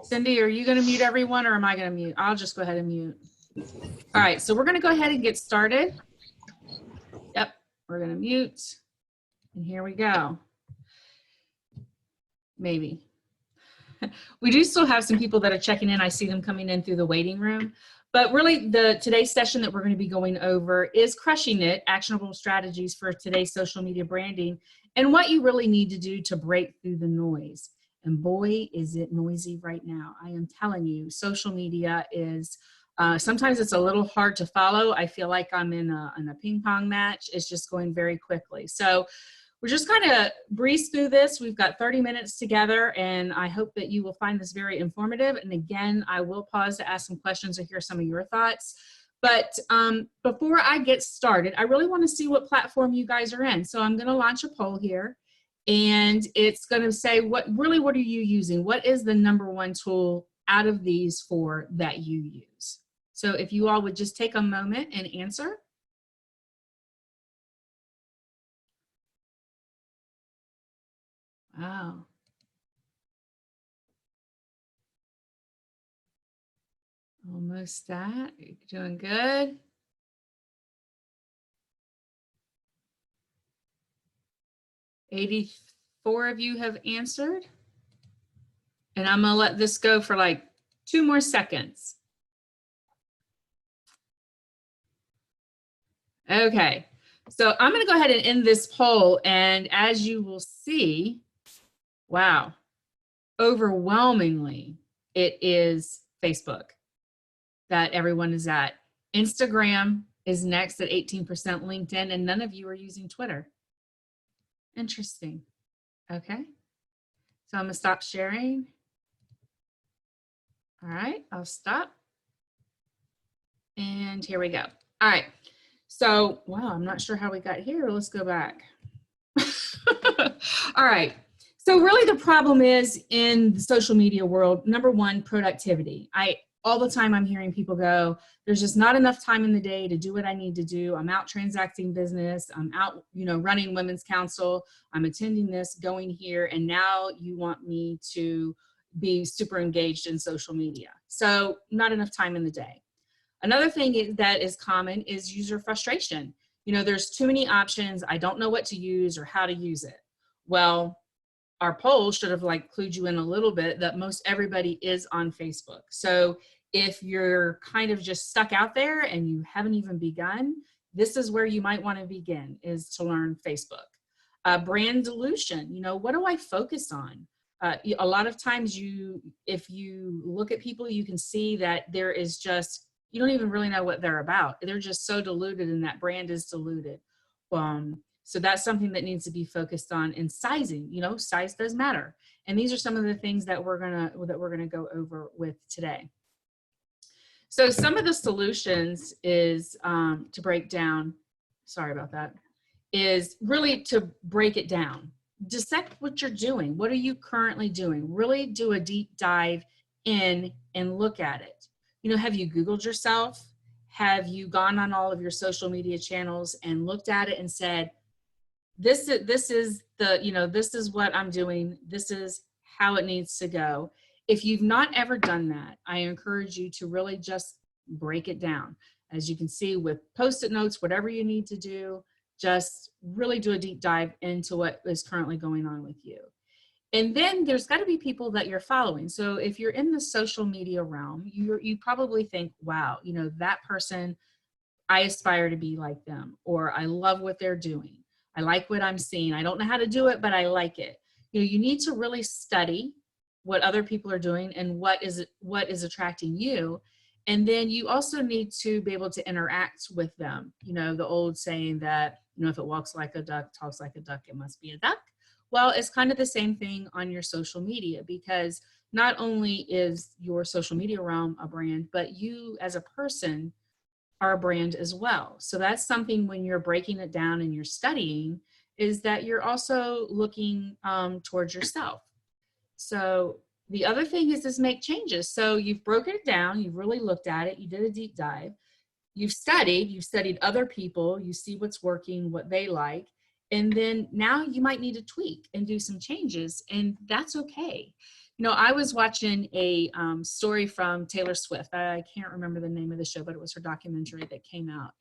Cindy, are you going to mute everyone or am I going to mute? I'll just go ahead and mute. All right, so we're going to go ahead and get started. Yep, we're going to mute. And here we go. Maybe. We do still have some people that are checking in. I see them coming in through the waiting room. But really, today's session that we're going to be going over is Crushing It, Actionable Strategies for Today's Social Media Branding, and what you really need to do to break through the noise. And boy, is it noisy right now. I am telling you, social media is, sometimes it's a little hard to follow. I feel like I'm in a ping pong match. It's just going very quickly. So we're just kind of breeze through this. We've got 30 minutes together, and I hope that you will find this very informative. And again, I will pause to ask some questions or hear some of your thoughts. But before I get started, I really want to see what platform you guys are in. So I'm going to launch a poll here, and it's going to say, what are you using? What is the #1 tool out of these 4 that you use? So if you all would just take a moment and answer. Wow. Almost that. You're doing good. "84 of you have answered. And I'm going to let this go for like 2 more seconds. Okay. So I'm going to go ahead and end this poll. And as you will see, wow, overwhelmingly, it is Facebook that everyone is at. Instagram is next at 18%, LinkedIn, and none of you are using Twitter. Interesting. Okay. So I'm going to stop sharing. All right, I'll stop. And here we go. All right. So, wow, I'm not sure how we got here. Let's go back. All right. So really the problem is in the social media world, #1, productivity. All the time I'm hearing people go, there's just not enough time in the day to do what I need to do. I'm out transacting business. I'm out, running women's council. I'm attending this, going here. And now you want me to be super engaged in social media. So not enough time in the day. Another thing that is common is user frustration. There's too many options. I don't know what to use or how to use it. Well, our poll should have clued you in a little bit that most everybody is on Facebook. So if you're kind of just stuck out there and you haven't even begun, this is where you might want to begin, is to learn Facebook. Brand dilution, what do I focus on? A lot of times if you look at people, you can see that there is just, you don't even really know what they're about. They're just so diluted and that brand is diluted. So that's something that needs to be focused on. And sizing, size does matter. And these are some of the things that we're gonna go over with today. So some of the solutions is to break down, sorry about that, is really to break it down. Dissect what you're doing. What are you currently doing? Really do a deep dive in and look at it. Have you Googled yourself? Have you gone on all of your social media channels and looked at it and said, this is what I'm doing. This is how it needs to go. If you've not ever done that, I encourage you to really just break it down. As you can see with Post-it notes, whatever you need to do, just really do a deep dive into what is currently going on with you. And then there's got to be people that you're following. So if you're in the social media realm, you probably think, wow, that person, I aspire to be like them, or I love what they're doing. I like what I'm seeing. I don't know how to do it, but I like it. You need to really study what other people are doing and what is attracting you. And then you also need to be able to interact with them. The old saying that, if it walks like a duck, talks like a duck, it must be a duck. Well, it's kind of the same thing on your social media, because not only is your social media realm a brand, but you as a person are a brand as well. So that's something when you're breaking it down and you're studying, is that you're also looking towards yourself. So the other thing is make changes. So you've broken it down, you've really looked at it, you did a deep dive, you've studied other people, you see what's working, what they like, And then now you might need to tweak and do some changes, and that's okay. You know, I was watching a story from Taylor Swift. I can't remember the name of the show, but it was her documentary that came out.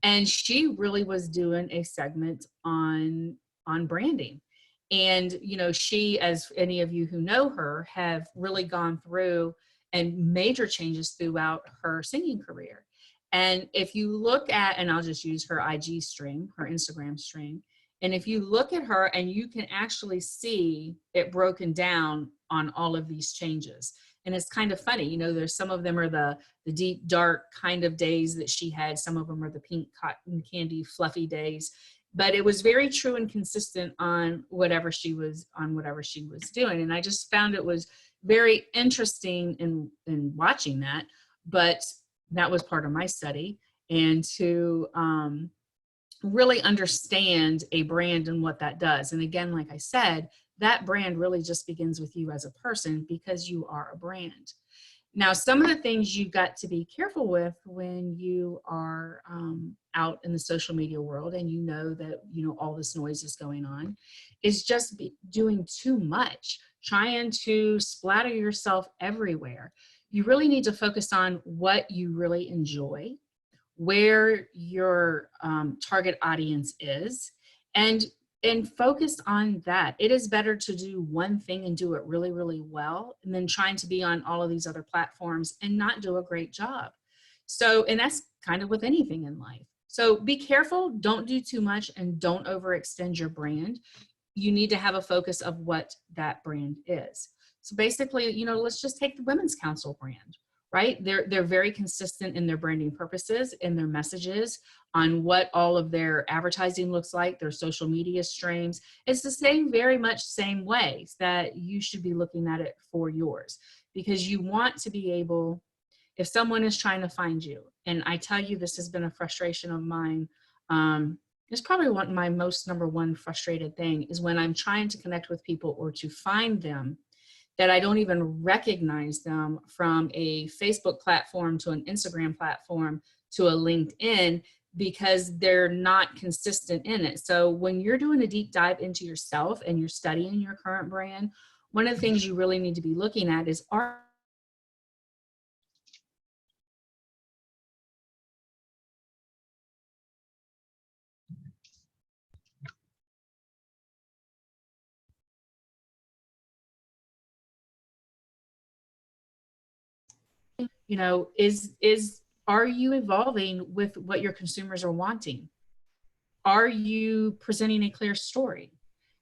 And she really was doing a segment on branding. And, you know, she, as any of you who know her, have really gone through and major changes throughout her singing career. And if you look at, and I'll just use her IG stream, her Instagram stream, and if you look at her and you can actually see it broken down on all of these changes. And it's kind of funny, you know, there's some of them are the deep, dark kind of days that she had. Some of them are the pink cotton candy, fluffy days. But it was very true and consistent on whatever she was doing. And I just found it was very interesting in watching that. But that was part of my study, and to really understand a brand and what that does. And again, like I said, that brand really just begins with you as a person, because you are a brand. Now, some of the things you've got to be careful with when you are out in the social media world, and you know that, you know, all this noise is going on, is just doing too much, trying to splatter yourself everywhere. You really need to focus on what you really enjoy, where your target audience is, and focus on that. It is better to do one thing and do it really, really well, and then trying to be on all of these other platforms and not do a great job. So, and that's kind of with anything in life. So be careful, don't do too much, and don't overextend your brand. You need to have a focus of what that brand is. So basically, you know, let's just take the Women's Council brand, right? They're very consistent in their branding purposes, in their messages, on what all of their advertising looks like, their social media streams. It's the same, very much same ways that you should be looking at it for yours, because you want to be able, if someone is trying to find you, and I tell you, this has been a frustration of mine. It's probably my most number one frustrated thing is when I'm trying to connect with people or to find them, that I don't even recognize them from a Facebook platform to an Instagram platform to a LinkedIn, because they're not consistent in it. So when you're doing a deep dive into yourself and you're studying your current brand, one of the things you really need to be looking at is, you know, are you evolving with what your consumers are wanting? Are you presenting a clear story?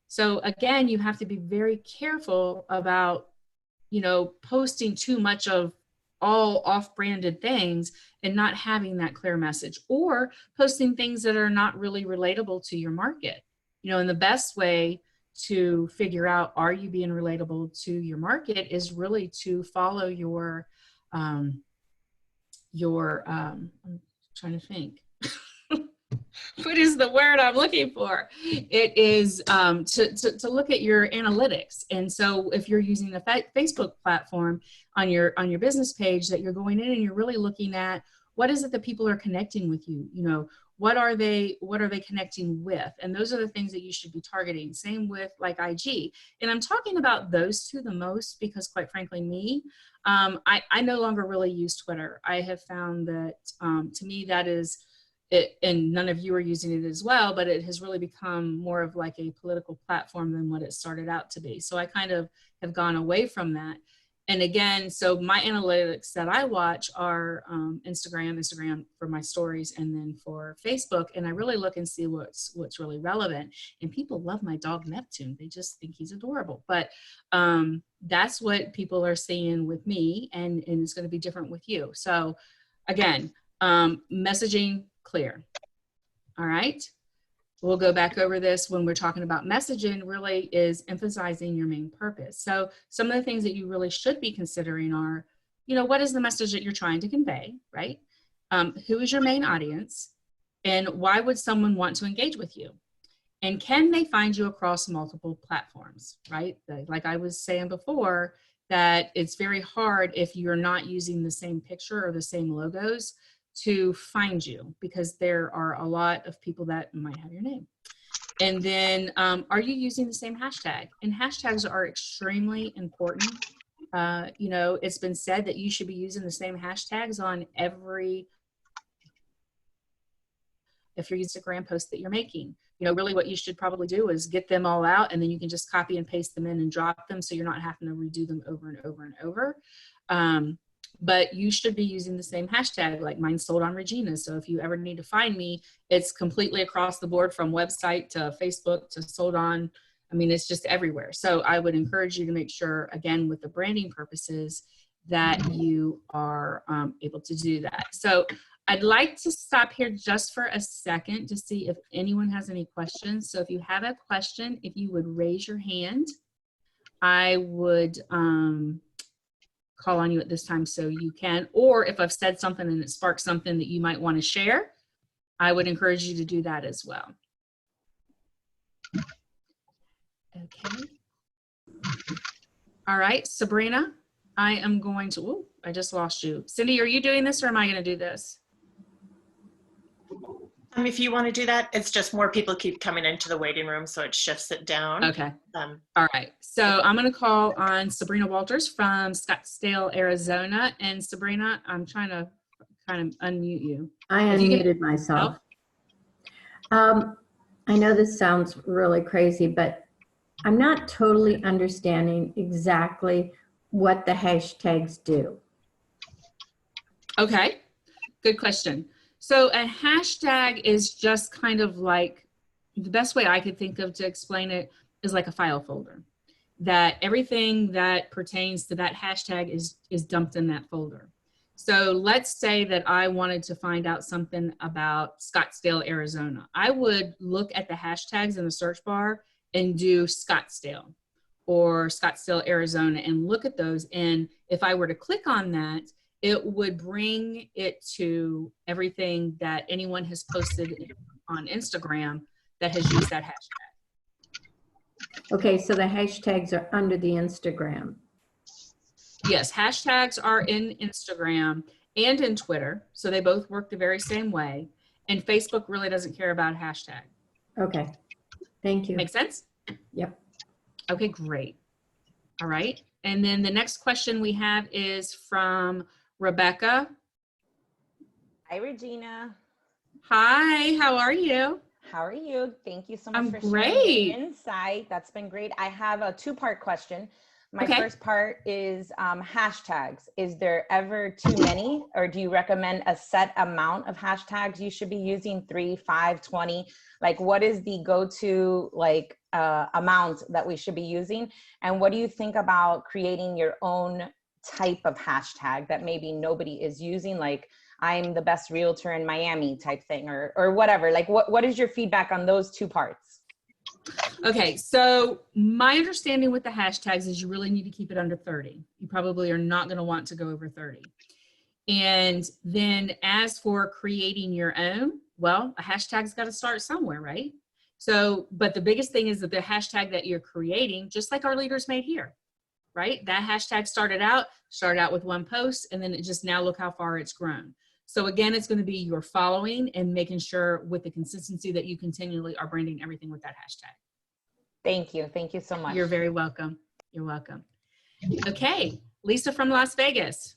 So again, you have to be very careful about, you know, posting too much of all off-branded things and not having that clear message, or posting things that are not really relatable to your market. You know, and the best way to figure out, are you being relatable to your market, is really to follow I'm trying to think. What is the word I'm looking for? It is to look at your analytics. And so if you're using a Facebook platform on your business page, that you're going in and you're really looking at, what is it that people are connecting with you? You know, what are they connecting with? And those are the things that you should be targeting. Same with like IG. And I'm talking about those two the most because, quite frankly, I no longer really use Twitter. I have found that to me, that is it, and none of you are using it as well, but it has really become more of like a political platform than what it started out to be. So I kind of have gone away from that. And again, so my analytics that I watch are Instagram for my stories, and then for Facebook. And I really look and see what's really relevant. And people love my dog Neptune. They just think he's adorable. But that's what people are seeing with me, and it's going to be different with you. So again, messaging clear. All right. We'll go back over this when we're talking about messaging, really is emphasizing your main purpose. So some of the things that you really should be considering are, you know, what is the message that you're trying to convey, right? Who is your main audience, and why would someone want to engage with you? And can they find you across multiple platforms, right? Like I was saying before, that it's very hard if you're not using the same picture or the same logos to find you, because there are a lot of people that might have your name. And then, are you using the same hashtag? And hashtags are extremely important. You know, it's been said that you should be using the same hashtags on every, if you're Instagram post that you're making. You know, really what you should probably do is get them all out, and then you can just copy and paste them in and drop them, so you're not having to redo them over and over and over. But you should be using the same hashtag. Like mine, sold on Regina. So if you ever need to find me, it's completely across the board, from website to Facebook to sold on. I mean, it's just everywhere. So I would encourage you to make sure, again, with the branding purposes, that you are able to do that. So I'd like to stop here just for a second to see if anyone has any questions. So if you have a question, if you would raise your hand, I would call on you at this time so you can, or if I've said something and it sparks something that you might want to share, I would encourage you to do that as well. Okay. All right, Sabrina, I am going to, oh, I just lost you. Cindy, are you doing this or am I going to do this? If you want to do that, it's just more people keep coming into the waiting room, so it shifts it down. Okay. All right. So I'm going to call on Sabrina Walters from Scottsdale, Arizona. And Sabrina, I'm trying to kind of unmute you. I unmuted myself. I know this sounds really crazy, but I'm not totally understanding exactly what the hashtags do. Okay. Good question. So a hashtag is just kind of like, the best way I could think of to explain it is like a file folder, that everything that pertains to that hashtag is dumped in that folder. So let's say that I wanted to find out something about Scottsdale, Arizona. I would look at the hashtags in the search bar and do Scottsdale or Scottsdale, Arizona, and look at those. And if I were to click on that, it would bring it to everything that anyone has posted on Instagram that has used that hashtag. Okay, so the hashtags are under the Instagram. Yes, hashtags are in Instagram and in Twitter, so they both work the very same way. And Facebook really doesn't care about hashtag. Okay, thank you. Make sense? Yep. Okay, great. All right, and then the next question we have is from Rebecca. Hi, Regina. Hi, how are you? How are you? Thank you so much for great. sharing your insight. That's been great. I have a two-part question. My first part is hashtags. Is there ever too many, or do you recommend a set amount of hashtags you should be using? 3, 5, 20? Like, what is the go-to like amount that we should be using? And what do you think about creating your own type of hashtag that maybe nobody is using, like I'm the best realtor in Miami type thing, or whatever? Like, what is your feedback on those two parts? Okay, so my understanding with the hashtags is you really need to keep it under 30. You probably are not going to want to go over 30. And then as for creating your own, well, a hashtag's got to start somewhere, right? So, but the biggest thing is that the hashtag that you're creating, just like our Leaders Made Here, right? That hashtag started out with one post, and then it just, now look how far it's grown. So again, it's going to be your following and making sure with the consistency that you continually are branding everything with that hashtag. Thank you. Thank you so much. You're very welcome. You're welcome. Okay, Lisa from Las Vegas.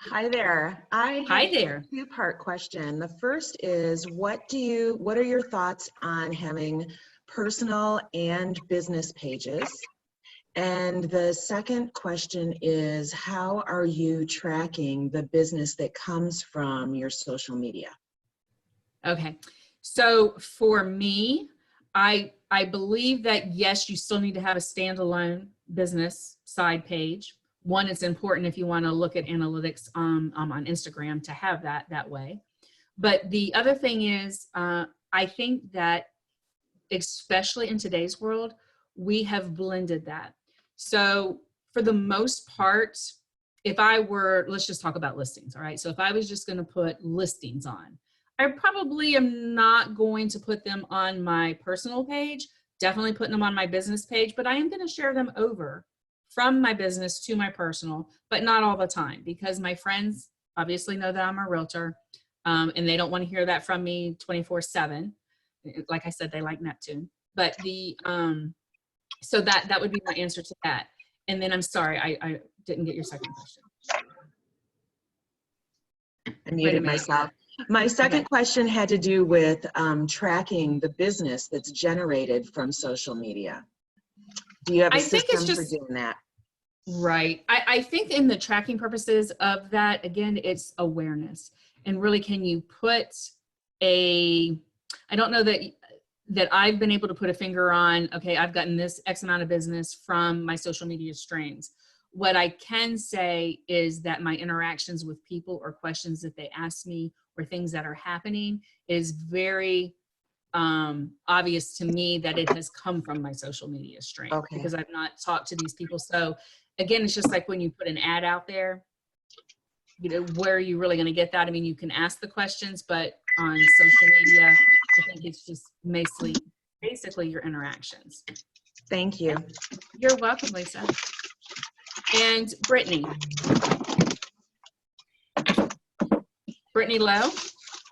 Hi there. Hi there. A two-part question. The first is, what are your thoughts on having personal and business pages? And the second question is, how are you tracking the business that comes from your social media? Okay, so for me, I believe that yes, you still need to have a standalone business side page. One, it's important if you want to look at analytics on Instagram to have that way. But the other thing is, I think that especially in today's world, we have blended that. So for the most part, if I were, let's just talk about listings, all right? So if I was just going to put listings on, I probably am not going to put them on my personal page, definitely putting them on my business page, but I am going to share them over from my business to my personal, but not all the time, because my friends obviously know that I'm a realtor, and they don't want to hear that from me 24/7. Like I said, they like Neptune. But so that would be my answer to that. And then I'm sorry, I didn't get your second question. I muted myself. My second question had to do with tracking the business that's generated from social media. Do you have a system for doing that? Right. I think in the tracking purposes of that, again, it's awareness. And really, can you put I don't know that I've been able to put a finger on, okay, I've gotten this X amount of business from my social media streams. What I can say is that my interactions with people or questions that they ask me or things that are happening is very obvious to me that it has come from my social media stream, because I've not talked to these people. So again, it's just like when you put an ad out there, you know, where are you really going to get that? I mean, you can ask the questions, but on social media, I think it's just basically your interactions. Thank you. You're welcome, Lisa. And Brittany. Brittany Lowe,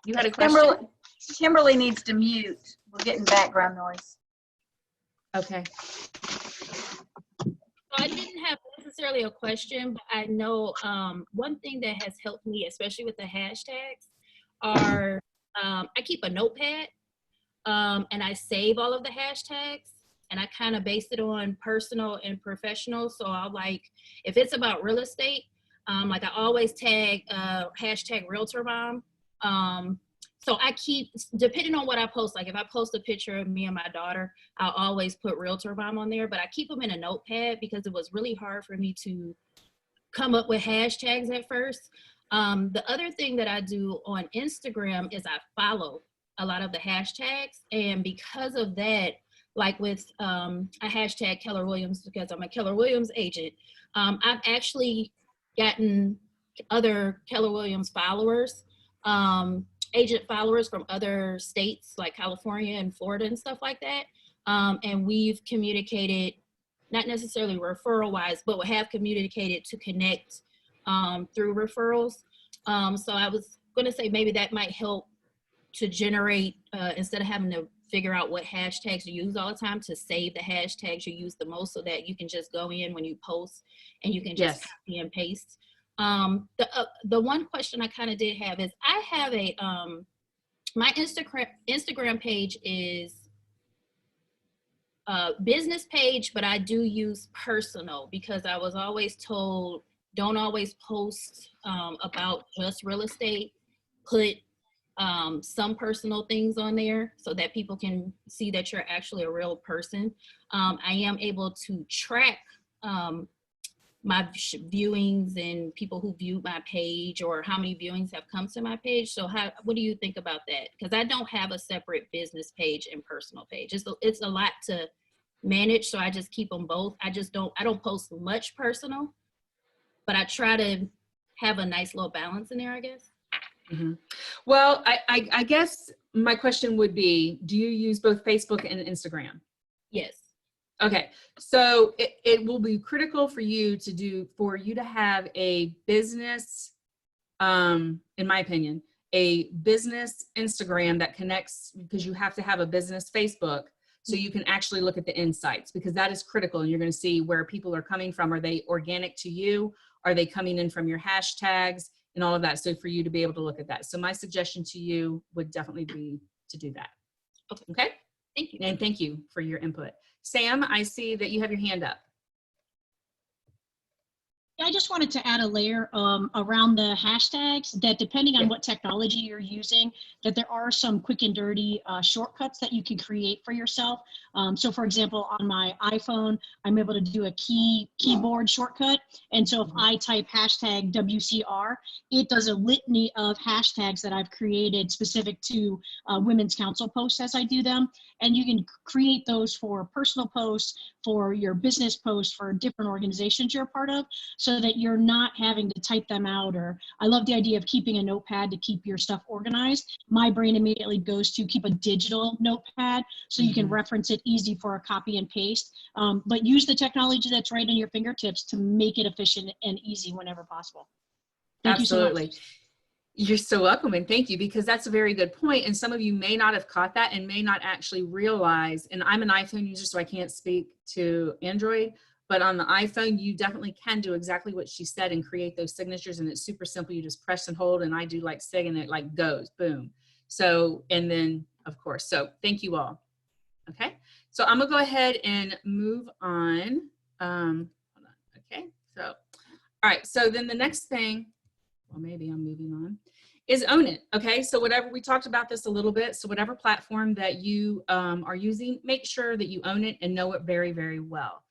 you had a question? Kimberly needs to mute. We're getting background noise. Okay. I didn't have necessarily a question, but I know one thing that has helped me, especially with the hashtags, are I keep a notepad and I save all of the hashtags, and I kind of base it on personal and professional. So I'll if it's about real estate, I always tag hashtag realtor mom. So I keep, depending on what I post, if I post a picture of me and my daughter, I'll always put realtor mom on there, but I keep them in a notepad because it was really hard for me to come up with hashtags at first. The other thing that I do on Instagram is I follow a lot of the hashtags. And because of that, with a hashtag Keller Williams, because I'm a Keller Williams agent, I've actually gotten other Keller Williams followers, agent followers from other states like California and Florida and stuff like that. And we've communicated, not necessarily referral wise, but we have communicated to connect through referrals. So I was going to say maybe that might help to generate, instead of having to figure out what hashtags you use all the time, to save the hashtags you use the most so that you can just go in when you post and you can just copy and paste. The one question I kind of did have is I have my Instagram page is a business page, but I do use personal because I was always told don't always post about just real estate. Put some personal things on there so that people can see that you're actually a real person. I am able to track my viewings and people who viewed my page or how many viewings have come to my page. So what do you think about that? Because I don't have a separate business page and personal page. It's a lot to manage, so I just keep them both. I don't post much personal, but I try to have a nice little balance in there, I guess. Mm-hmm. Well, I guess my question would be, do you use both Facebook and Instagram? Yes. Okay, so it will be critical for you to have a business, in my opinion, a business Instagram that connects, because you have to have a business Facebook so you can actually look at the insights, because that is critical, and you're going to see where people are coming from. Are they organic to you? Are they coming in from your hashtags and all of that? So for you to be able to look at that. So my suggestion to you would definitely be to do that. Okay? Thank you. And thank you for your input. Sam, I see that you have your hand up. I just wanted to add a layer around the hashtags, that depending on what technology you're using, that there are some quick and dirty shortcuts that you can create for yourself. So for example, on my iPhone, I'm able to do a keyboard shortcut. And so if I type hashtag WCR, it does a litany of hashtags that I've created specific to Women's Council posts as I do them. And you can create those for personal posts, for your business posts, for different organizations you're a part of, so that you're not having to type them out. Or I love the idea of keeping a notepad to keep your stuff organized. My brain immediately goes to keep a digital notepad so you can reference it easy for a copy and paste. But use the technology that's right in your fingertips to make it efficient and easy whenever possible. Thank you so much. You're so welcome, and thank you, because that's a very good point. And some of you may not have caught that and may not actually realize, and I'm an iPhone user, so I can't speak to Android, but on the iPhone, you definitely can do exactly what she said and create those signatures. And it's super simple. You just press and hold, and I do like SIG, and it like goes, boom. So, and then of course, so thank you all. Okay, so I'm gonna go ahead and move on. Hold on. Okay, so, all right, so then the next thing, well, maybe I'm moving on, is own it. Okay, so whatever, we talked about this a little bit, so whatever platform that you are using, make sure that you own it and know it very, very well.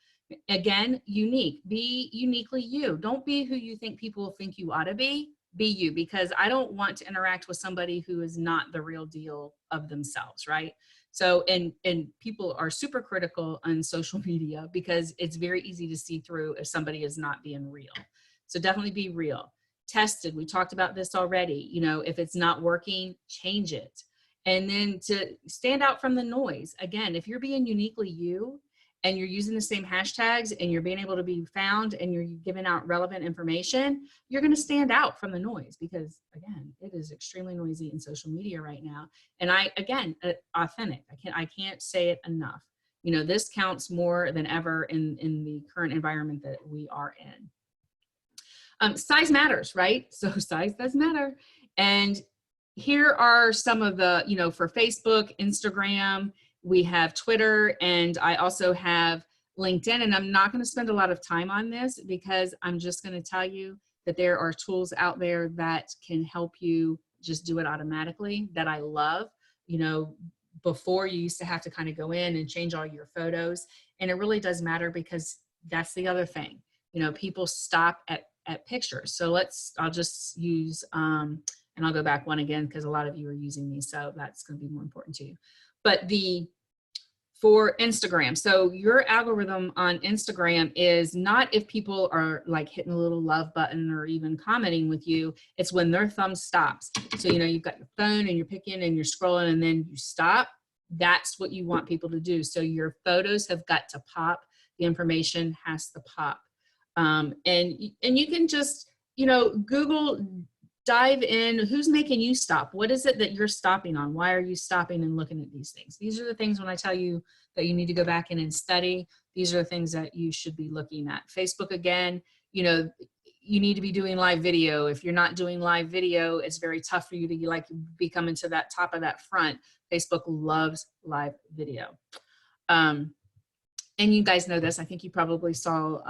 Again, unique, be uniquely you. Don't be who you think people think you ought to be you, because I don't want to interact with somebody who is not the real deal of themselves, right? So, and people are super critical on social media because it's very easy to see through if somebody is not being real. So definitely be real. Tested, we talked about this already. You know, if it's not working, change it. And then to stand out from the noise. Again, if you're being uniquely you and you're using the same hashtags and you're being able to be found and you're giving out relevant information, you're going to stand out from the noise, because again, it is extremely noisy in social media right now. And again, authentic. I can't say it enough. You know, this counts more than ever in the current environment that we are in. Size matters, right? So size does matter. And here are some of the, you know, for Facebook, Instagram, we have Twitter, and I also have LinkedIn. And I'm not going to spend a lot of time on this because I'm just going to tell you that there are tools out there that can help you just do it automatically that I love. You know, before you used to have to kind of go in and change all your photos. And it really does matter, because that's the other thing. You know, people stop at pictures. So I'll just use, and I'll go back one again because a lot of you are using these, so that's going to be more important to you. But for Instagram, so your algorithm on Instagram is not if people are like hitting a little love button or even commenting with you, it's when their thumb stops. So, you know, you've got your phone and you're picking and you're scrolling and then you stop. That's what you want people to do. So your photos have got to pop. The information has to pop. And you can just, you know, Google, dive in, who's making you stop? What is it that you're stopping on? Why are you stopping and looking at these things? These are the things when I tell you that you need to go back in and study, these are the things that you should be looking at. Facebook, again, you know, you need to be doing live video. If you're not doing live video, it's very tough for you to like be coming to that top of that front. Facebook loves live video. And you guys know this, I think you probably saw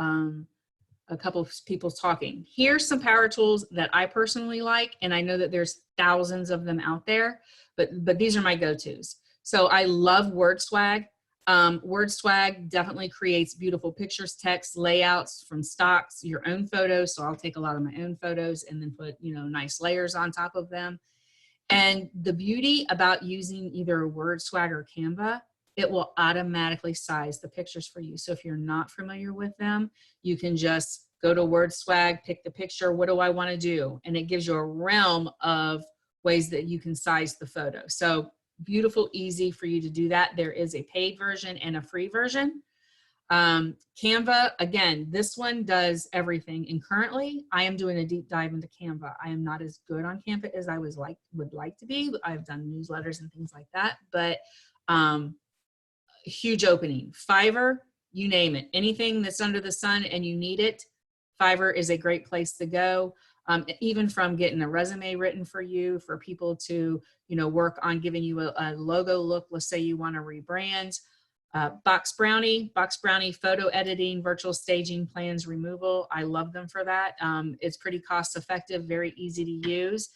a couple of people talking. Here's some power tools that I personally like, and I know that there's thousands of them out there, but these are my go-tos. So I love WordSwag. WordSwag definitely creates beautiful pictures, text, layouts from stocks, your own photos. So I'll take a lot of my own photos and then put, you know, nice layers on top of them. And the beauty about using either WordSwag or Canva, it will automatically size the pictures for you. So if you're not familiar with them, you can just go to WordSwag, pick the picture. What do I want to do? And it gives you a realm of ways that you can size the photo. So beautiful, easy for you to do that. There is a paid version and a free version. Canva, again, this one does everything. And currently I am doing a deep dive into Canva. I am not as good on Canva as I would like to be. I've done newsletters and things like that, but huge opening. Fiverr, you name it, anything that's under the sun and you need it, Fiverr is a great place to go. Even from getting a resume written for you, for people to, you know, work on giving you a logo look. Let's say you want to rebrand. Box Brownie photo editing, virtual staging, plans removal. I love them for that. It's pretty cost effective, very easy to use.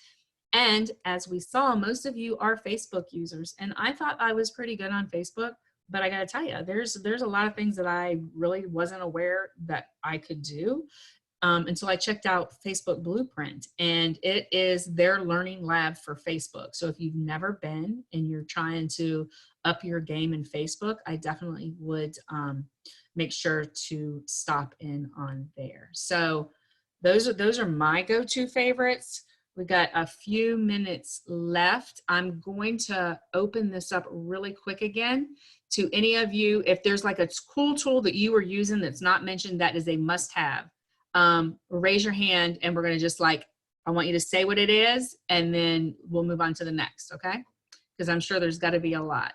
And as we saw, most of you are Facebook users, and I thought I was pretty good on Facebook. But I got to tell you, there's a lot of things that I really wasn't aware that I could do until I checked out Facebook Blueprint, and it is their learning lab for Facebook. So if you've never been and you're trying to up your game in Facebook, I definitely would make sure to stop in on there. So those are my go-to favorites. We've got a few minutes left. I'm going to open this up really quick again to any of you. If there's like a cool tool that you are using that's not mentioned, that is a must-have. Raise your hand and we're going to just like I want you to say what it is, and then we'll move on to the next, okay? Because I'm sure there's got to be a lot.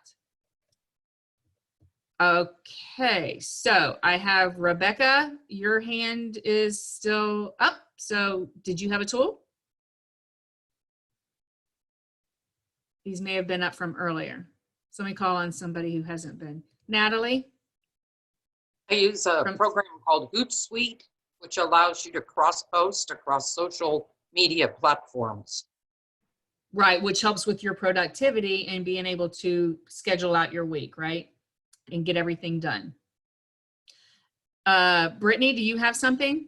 Okay, so I have Rebecca. Your hand is still up. So did you have a tool? These may have been up from earlier. So let me call on somebody who hasn't been. Natalie? I use a program called Hootsuite, which allows you to cross-post across social media platforms. Right, which helps with your productivity and being able to schedule out your week, right? And get everything done. Brittany, do you have something?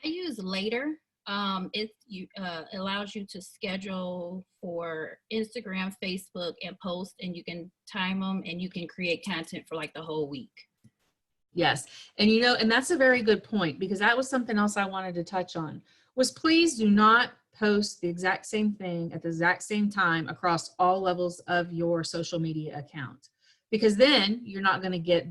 I use Later. It allows you to schedule for Instagram, Facebook, and post, and you can time them, and you can create content for like the whole week. Yes, and you know, and that's a very good point, because that was something else I wanted to touch on, was please do not post the exact same thing at the exact same time across all levels of your social media account. Because then you're not going to get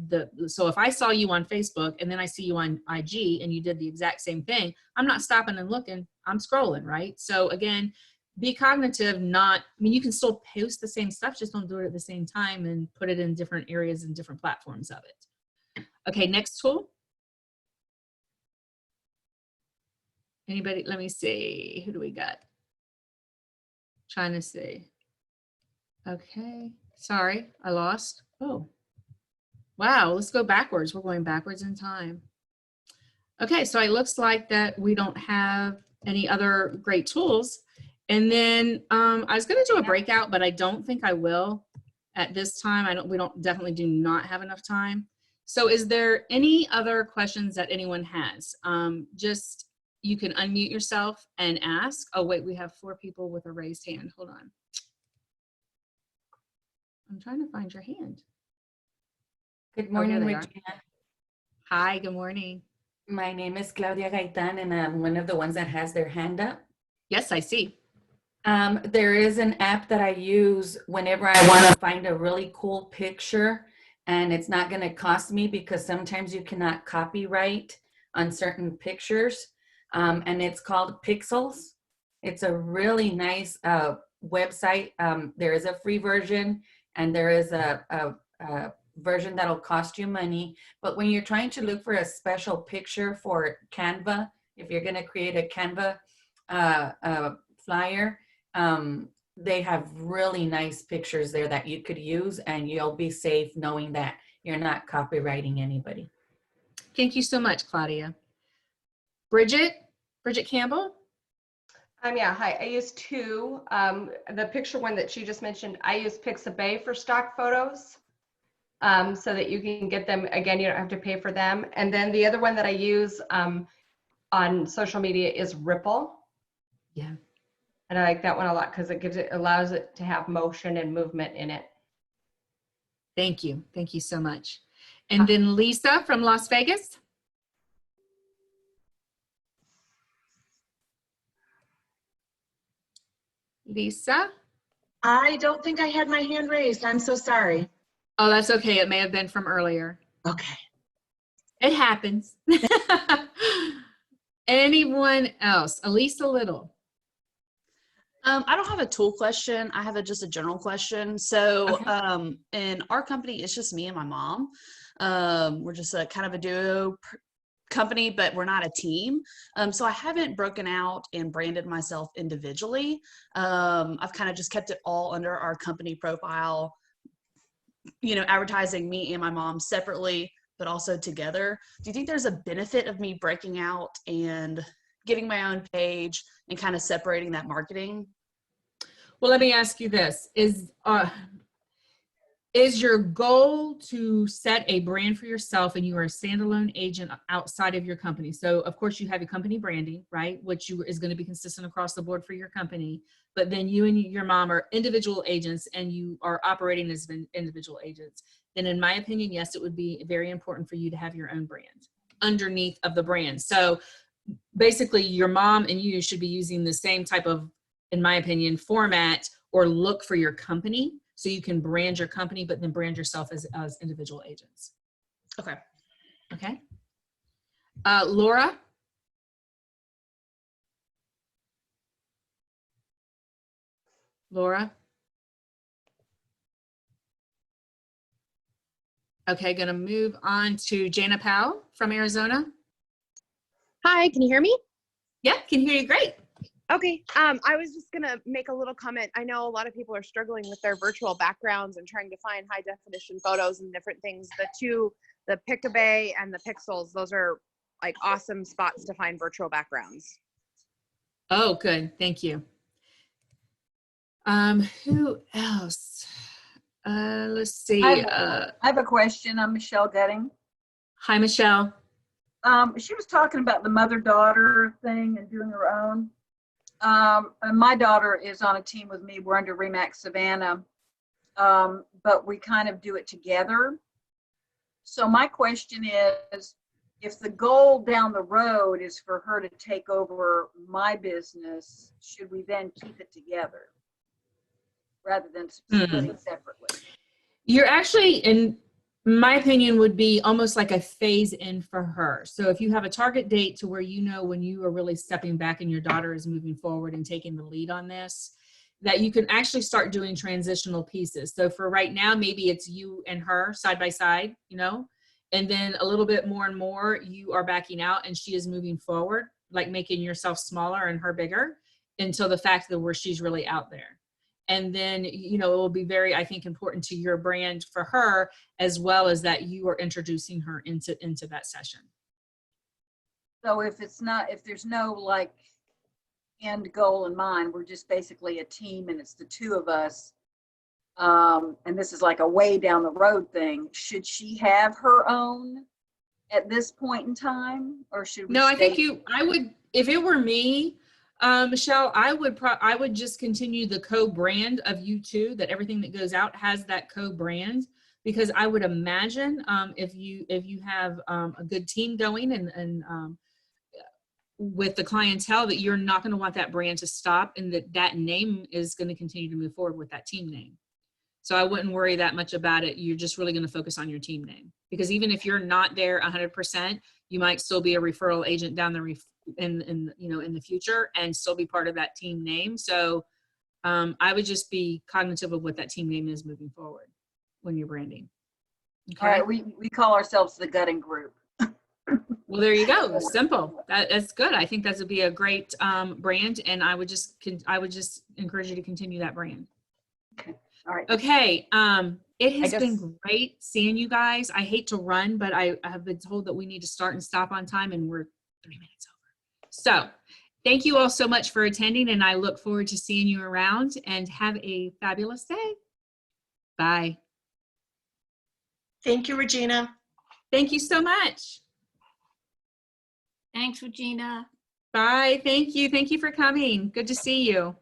so if I saw you on Facebook and then I see you on IG and you did the exact same thing, I'm not stopping and looking, I'm scrolling, right? So again, be cognitive, I mean, you can still post the same stuff, just don't do it at the same time and put it in different areas and different platforms of it. Okay, next tool. Anybody, let me see, who do we got? Trying to see. Okay, sorry, I lost. Oh, wow, let's go backwards. We're going backwards in time. Okay, so it looks like that we don't have any other great tools. And then I was gonna do a breakout, but I don't think I will at this time. We definitely do not have enough time. So is there any other questions that anyone has? Just, you can unmute yourself and ask. Oh wait, we have 4 people with a raised hand, hold on. I'm trying to find your hand. Good morning, they are. Regina. Hi, good morning. My name is Claudia Gaitan, and I'm one of the ones that has their hand up. Yes, I see. There is an app that I use whenever I want to find a really cool picture, and it's not going to cost me because sometimes you cannot copyright on certain pictures, and it's called Pixels. It's a really nice website. There is a free version, and there is a version that'll cost you money. But when you're trying to look for a special picture for Canva, if you're going to create a Canva flyer, they have really nice pictures there that you could use, and you'll be safe knowing that you're not copywriting anybody. Thank you so much, Claudia. Bridget Campbell? Yeah, hi, I use 2. The picture one that she just mentioned, I use Pixabay for stock photos, so that you can get them, again, you don't have to pay for them. And then the other one that I use on social media is Ripple. Yeah. And I like that one a lot because it allows it to have motion and movement in it. Thank you. Thank you so much. And then Lisa from Las Vegas. Lisa? I don't think I had my hand raised. I'm so sorry. Oh, that's okay. It may have been from earlier. Okay. It happens. Anyone else? Elisa Little. I don't have a tool question. I have just a general question. So Okay. in our company, it's just me and my mom. We're just a kind of a duo company, but we're not a team. So I haven't broken out and branded myself individually. I've kind of just kept it all under our company profile, you know, advertising me and my mom separately, but also together. Do you think there's a benefit of me breaking out and getting my own page and kind of separating that marketing? Well, let me ask you this. Is your goal to set a brand for yourself and you are a standalone agent outside of your company? So of course you have your company branding, right? Which is going to be consistent across the board for your company. But then you and your mom are individual agents and you are operating as individual agents. Then in my opinion, yes, it would be very important for you to have your own brand underneath of the brand. So basically your mom and you should be using the same type of, in my opinion, format or look for your company. So you can brand your company, but then brand yourself as individual agents. Okay. Okay. Laura? Laura? Okay, gonna move on to Jana Powell from Arizona. Hi, can you hear me? Yeah, can hear you great. Okay, I was just gonna make a little comment. I know a lot of people are struggling with their virtual backgrounds and trying to find high definition photos and different things. The Picabay and the Pixels, those are like awesome spots to find virtual backgrounds. Oh, good, thank you. Who else? Let's see. I have a question. I'm Michelle Gutting. Hi, Michelle. She was talking about the mother-daughter thing and doing her own. And my daughter is on a team with me. We're under Remax Savannah, but we kind of do it together. So my question is, if the goal down the road is for her to take over my business, should we then keep it together rather than splitting separately? You're actually, in my opinion, would be almost like a phase in for her. So if you have a target date to where you know when you are really stepping back and your daughter is moving forward and taking the lead on this, that you can actually start doing transitional pieces. So for right now, maybe it's you and her side by side, you know, and then a little bit more and more you are backing out and she is moving forward, like making yourself smaller and her bigger until the fact that where she's really out there. And then, you know, it will be very, I think, important to your brand for her, as well as that you are introducing her into that session. So if there's no like end goal in mind, we're just basically a team and it's the two of us. And this is like a way down the road thing. Should she have her own at this point in time, or should we? No, I think I would, if it were me, Michelle, I would just continue the co-brand of you two, that everything that goes out has that co-brand, because I would imagine if you have a good team going and with the clientele, that you're not going to want that brand to stop, and that name is going to continue to move forward with that team name. So I wouldn't worry that much about it. You're just really going to focus on your team name, because even if you're not there 100%, you might still be a referral agent down the in the future and still be part of that team name. So I would just be cognitive of what that team name is moving forward when you're branding. Okay. All right, we call ourselves the Gutting Group. Well, there you go. Simple. That's good. I think that would be a great brand, and I would just encourage you to continue that brand. Okay. All right. Okay. It has been great seeing you guys. I hate to run, but I have been told that we need to start and stop on time, and we're 3 minutes over. So thank you all so much for attending, and I look forward to seeing you around, and have a fabulous day. Bye. Thank you, Regina. Thank you so much. Thanks, Regina. Bye. Thank you. Thank you for coming. Good to see you.